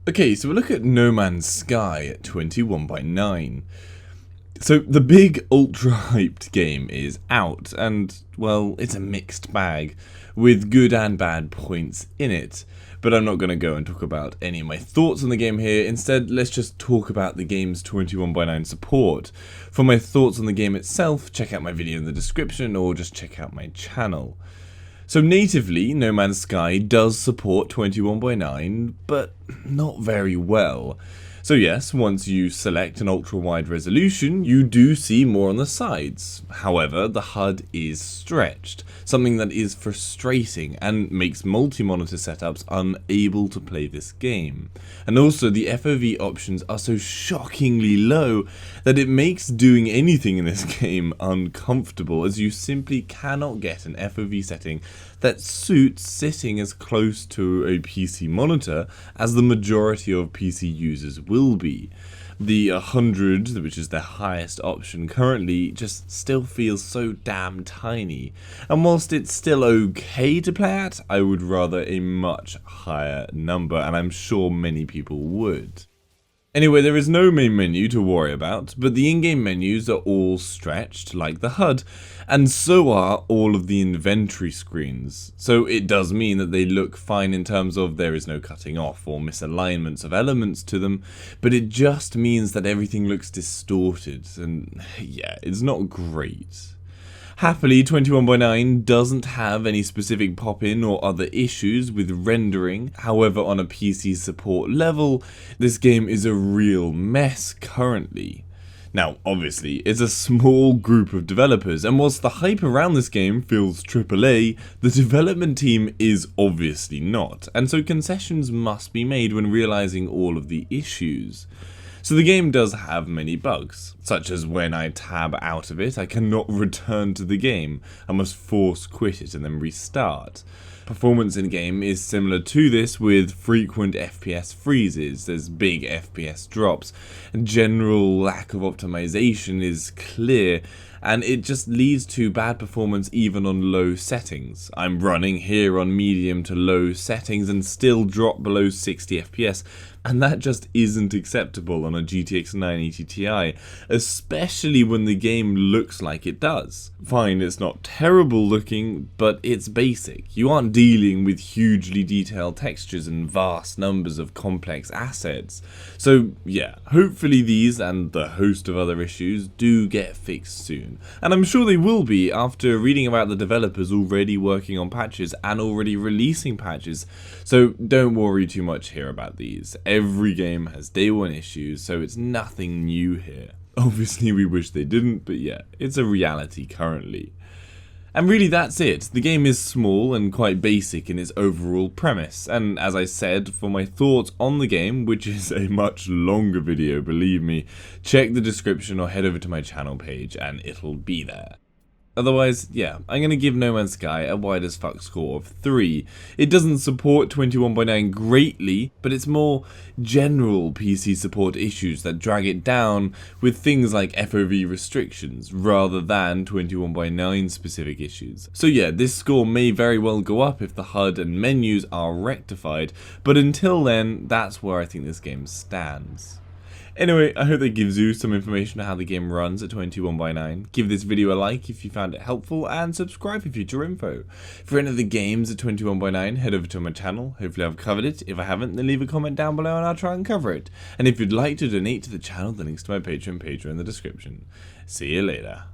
Okay, so we'll look at No Man's Sky at 21/9. So the big ultra hyped game is out, and well, it's a mixed bag with good and bad points in it. But I'm not going to go and talk about any of my thoughts on the game here. Instead, let's just talk about the game's 21/9 support. For my thoughts on the game itself, check out my video in the description or just check out my channel. So natively, No Man's Sky does support 21/9, but not very well. So yes, once you select an ultra-wide resolution, you do see more on the sides. However, the HUD is stretched, something that is frustrating and makes multi-monitor setups unable to play this game. And also, the FOV options are so shockingly low that it makes doing anything in this game uncomfortable, as you simply cannot get an FOV setting that suits sitting as close to a PC monitor as the majority of PC users will be. The 100, which is the highest option currently, just still feels so damn tiny. And whilst it's still okay to play at, I would rather a much higher number, and I'm sure many people would. Anyway, there is no main menu to worry about, but the in-game menus are all stretched like the HUD, and so are all of the inventory screens. So it does mean that they look fine in terms of there is no cutting off or misalignments of elements to them, but it just means that everything looks distorted, and yeah, it's not great. Happily, 21/9 doesn't have any specific pop-in or other issues with rendering. However, on a PC support level, this game is a real mess currently. Now, obviously, it's a small group of developers, and whilst the hype around this game feels AAA, the development team is obviously not, and so concessions must be made when realizing all of the issues. So the game does have many bugs, such as when I tab out of it, I cannot return to the game. I must force quit it and then restart. Performance in-game is similar to this, with frequent FPS freezes, there's big FPS drops, and general lack of optimization is clear, and it just leads to bad performance even on low settings. I'm running here on medium to low settings and still drop below 60 FPS, and that just isn't acceptable on a GTX 980 Ti, especially when the game looks like it does. Fine, it's not terrible looking, but it's basic. You aren't dealing with hugely detailed textures and vast numbers of complex assets. So yeah, hopefully these and the host of other issues do get fixed soon. And I'm sure they will be after reading about the developers already working on patches and already releasing patches, so don't worry too much here about these. Every game has day one issues, so it's nothing new here. Obviously we wish they didn't, but yeah, it's a reality currently. And really that's it. The game is small and quite basic in its overall premise, and as I said, for my thoughts on the game, which is a much longer video, believe me, check the description or head over to my channel page and it'll be there. Otherwise, yeah, I'm going to give No Man's Sky a WideAsFcuk score of 3. It doesn't support 21/9 greatly, but it's more general PC support issues that drag it down, with things like FOV restrictions, rather than 21/9 specific issues. So yeah, this score may very well go up if the HUD and menus are rectified, but until then, that's where I think this game stands. Anyway, I hope that gives you some information on how the game runs at 21/9. Give this video a like if you found it helpful, and subscribe for future info. For any of the games at 21/9, head over to my channel. Hopefully I've covered it. If I haven't, then leave a comment down below and I'll try and cover it. And if you'd like to donate to the channel, the links to my Patreon page are in the description. See you later.